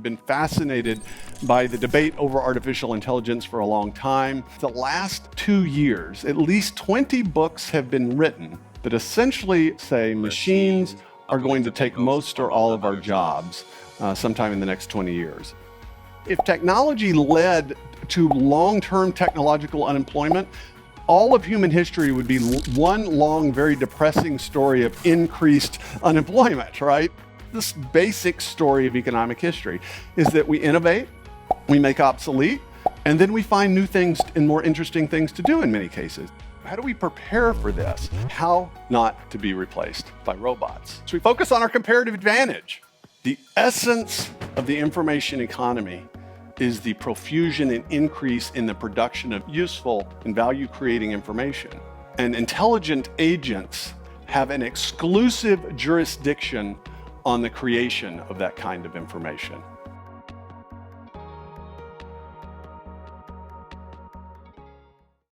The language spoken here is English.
been fascinated by the debate over artificial intelligence for a long time. The last 2 years, at least 20 books have been written that essentially say machines are going to take most or all of our jobs sometime in the next 20 years. If technology led to long-term technological unemployment, all of human history would be one long, very depressing story of increased unemployment, right? This basic story of economic history is that we innovate, we make obsolete, and then we find new things and more interesting things to do in many cases. How do we prepare for this? How not to be replaced by robots? So we focus on our comparative advantage. The essence of the information economy is the profusion and increase in the production of useful and value-creating information. And intelligent agents have an exclusive jurisdiction on the creation of that kind of information.